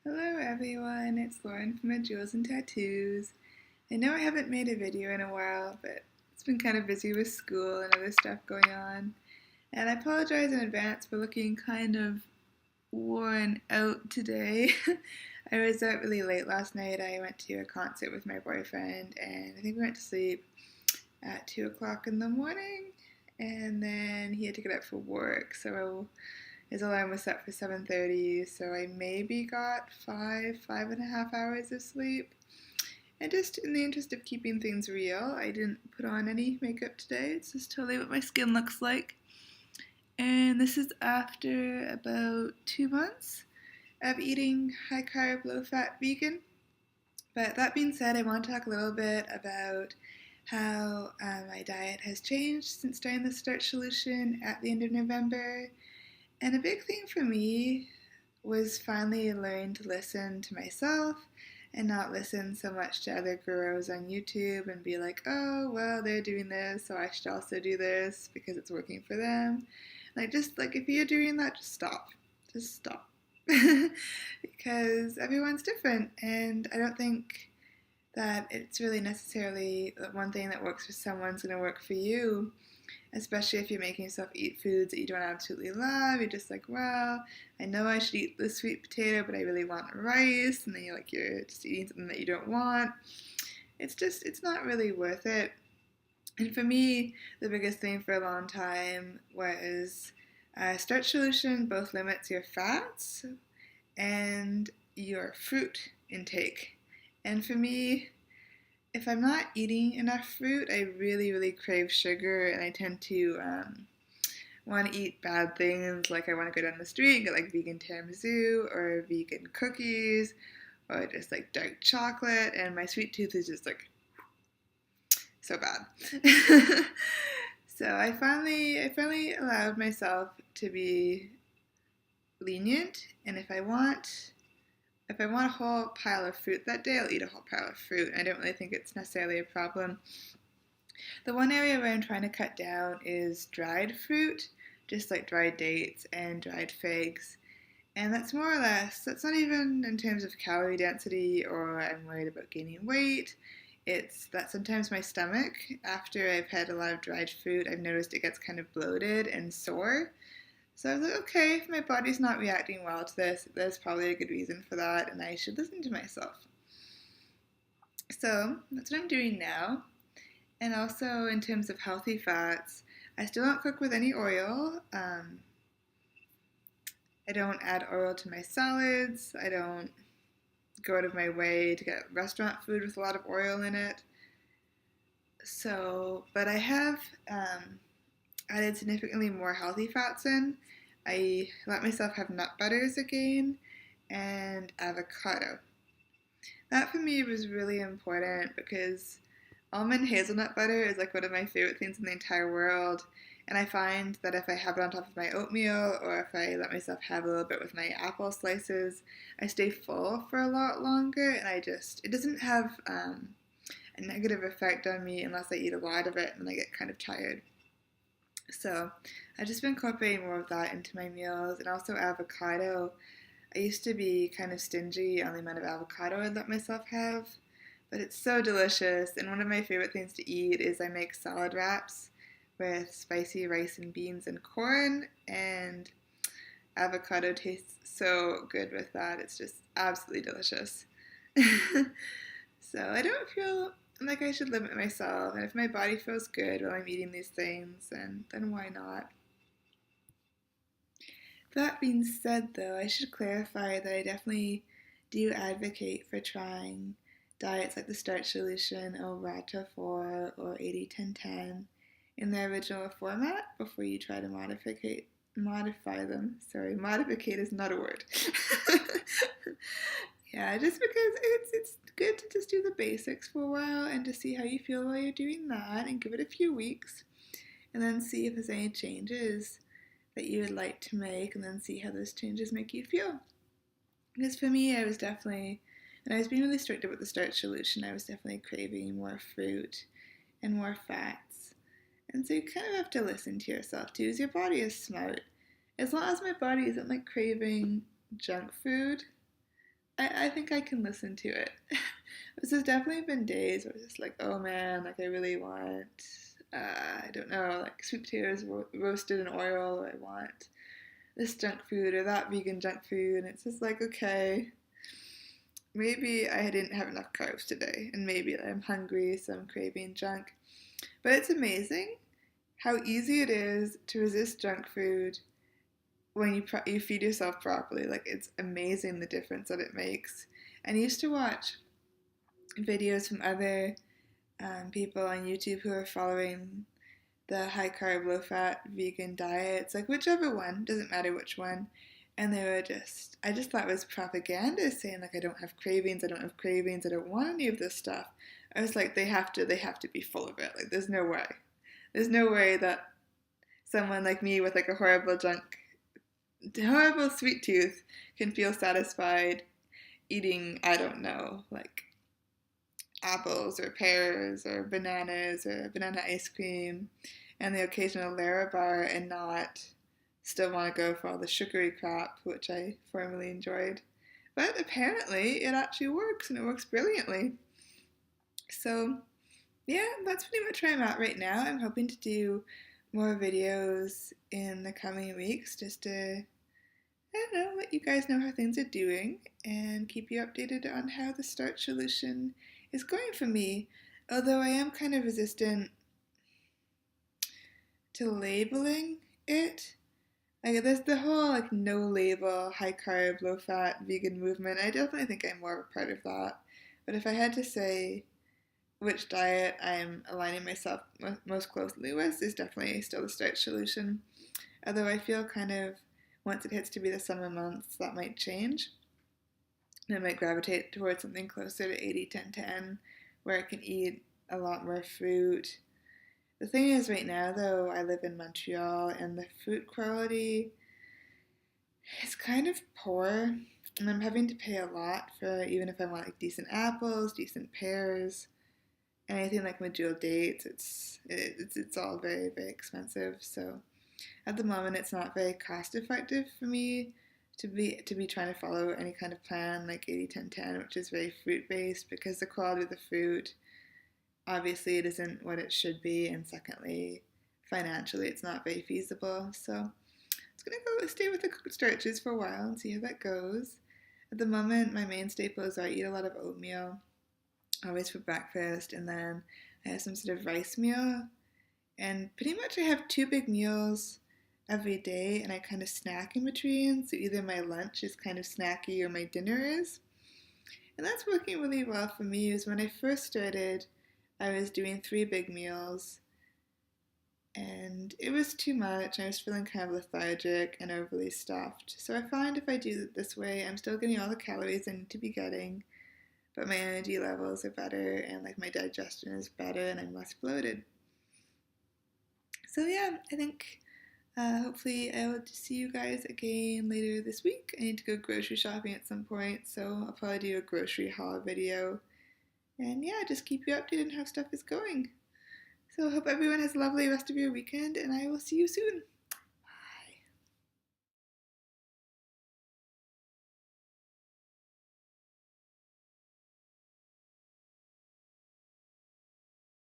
Hello everyone, it's Lauren from My Jewels and Tattoos. I know I haven't made a video in a while, but it's been kind of busy with school and other stuff going on. And I apologize in advance for looking kind of worn out today. I was out really late last night. I went to a concert with my boyfriend and I think we went to sleep at 2 o'clock in the morning. And then he had to get up for work, so his alarm was set for 7:30, so I maybe got 5.5 hours of sleep. And just in the interest of keeping things real, I didn't put on any makeup today. It's just totally what my skin looks like. And this is after about 2 months of eating high carb, low fat vegan. But that being said, I want to talk a little bit about how my diet has changed since starting the starch solution at the end of November. And a big thing for me was finally learning to listen to myself and not listen so much to other gurus on YouTube and be like, oh, well, they're doing this, so I should also do this because it's working for them. Like, if you're doing that, just stop. Just stop. Because everyone's different, and I don't think that it's really necessarily that one thing that works for someone's going to work for you, especially if you're making yourself eat foods that you don't absolutely love. You're just like, well, I know I should eat this sweet potato, but I really want rice, and then you're just eating something that you don't want. It's not really worth it. And for me, the biggest thing for a long time was starch solution both limits your fats and your fruit intake. And for me, if I'm not eating enough fruit, I really, really crave sugar, and I tend to want to eat bad things. Like I want to go down the street and get like vegan tiramisu or vegan cookies or just like dark chocolate, and my sweet tooth is just like so bad. So I finally allowed myself to be lenient, and if I want a whole pile of fruit that day, I'll eat a whole pile of fruit. I don't really think it's necessarily a problem. The one area where I'm trying to cut down is dried fruit, just like dried dates and dried figs. And that's more or less, that's not even in terms of calorie density or I'm worried about gaining weight. It's that sometimes my stomach, after I've had a lot of dried fruit, I've noticed it gets kind of bloated and sore. So I was like, okay, if my body's not reacting well to this, there's probably a good reason for that, and I should listen to myself. So that's what I'm doing now. And also, in terms of healthy fats, I still don't cook with any oil. I don't add oil to my salads. I don't go out of my way to get restaurant food with a lot of oil in it. So, but I have added significantly more healthy fats in. I let myself have nut butters again and avocado. That for me was really important because almond hazelnut butter is like one of my favorite things in the entire world. And I find that if I have it on top of my oatmeal or if I let myself have a little bit with my apple slices, I stay full for a lot longer, and it doesn't have a negative effect on me unless I eat a lot of it and I get kind of tired. So I've just been incorporating more of that into my meals, and also avocado. I used to be kind of stingy on the amount of avocado I'd let myself have, but it's so delicious, and one of my favorite things to eat is I make salad wraps with spicy rice and beans and corn, and avocado tastes so good with that. It's just absolutely delicious. So I don't feel like I should limit myself, and if my body feels good while I'm eating these things, then why not? That being said, though, I should clarify that I definitely do advocate for trying diets like the Starch Solution, or Rata 4, or 80-10-10 in their original format before you try to modify them. Sorry, modificate is not a word. Yeah, just because it's good to just do the basics for a while and to see how you feel while you're doing that, and give it a few weeks and then see if there's any changes that you would like to make, and then see how those changes make you feel. Because for me, I was definitely, and I was being really strict about the starch solution, I was definitely craving more fruit and more fats. And so you kind of have to listen to yourself too, as your body is smart. As long as my body isn't like craving junk food, I think I can listen to it. There's definitely been days where it's just like, oh man, like I really want, I don't know, like sweet potatoes roasted in oil, or I want this junk food or that vegan junk food, and it's just like, okay, maybe I didn't have enough carbs today, and maybe I'm hungry, so I'm craving junk. But it's amazing how easy it is to resist junk food when you feed yourself properly. Like it's amazing the difference that it makes. And I used to watch videos from other people on YouTube who are following the high carb, low fat vegan diets, like whichever one, doesn't matter which one. And they were just, I just thought it was propaganda saying like I don't have cravings, I don't have cravings, I don't want any of this stuff. I was like, they have to be full of it. Like there's no way. There's no way that someone like me with like a horrible sweet tooth can feel satisfied eating, I don't know, like apples or pears or banana ice cream and the occasional Larabar and not still want to go for all the sugary crap, which I formerly enjoyed. But apparently it actually works, and it works brilliantly. So yeah, that's pretty much where I'm at right now. I'm hoping to do more videos in the coming weeks just to, I don't know, let you guys know how things are doing and keep you updated on how the starch solution is going for me. Although I am kind of resistant to labeling it. Like there's the whole like no label, high carb, low fat vegan movement. I definitely think I'm more of a part of that. But if I had to say which diet I'm aligning myself most closely with, is definitely still the starch solution. Although I feel kind of once it hits to be the summer months, that might change. And I might gravitate towards something closer to 80-10-10, where I can eat a lot more fruit. The thing is, right now, though, I live in Montreal, and the fruit quality is kind of poor, and I'm having to pay a lot for even if I want like decent apples, decent pears, anything like medjool dates. It's all very very expensive. So at the moment, it's not very cost effective for me to be trying to follow any kind of plan like 80-10-10, which is very fruit based, because the quality of the fruit, obviously it isn't what it should be, and secondly, financially it's not very feasible. So it's gonna go stay with the starches for a while and see how that goes. At the moment, my main staples are I eat a lot of oatmeal, always for breakfast, and then I have some sort of rice meal, and pretty much I have two big meals every day, and I kind of snack in between. So either my lunch is kind of snacky or my dinner is. And that's working really well for me. Is when I first started, I was doing 3 big meals, and it was too much. I was feeling kind of lethargic and overly stuffed. So I find if I do it this way, I'm still getting all the calories I need to be getting, but my energy levels are better, and like my digestion is better, and I'm less bloated. So yeah, I think hopefully I will see you guys again later this week. I need to go grocery shopping at some point, so I'll probably do a grocery haul video. And yeah, just keep you updated on how stuff is going. So I hope everyone has a lovely rest of your weekend, and I will see you soon.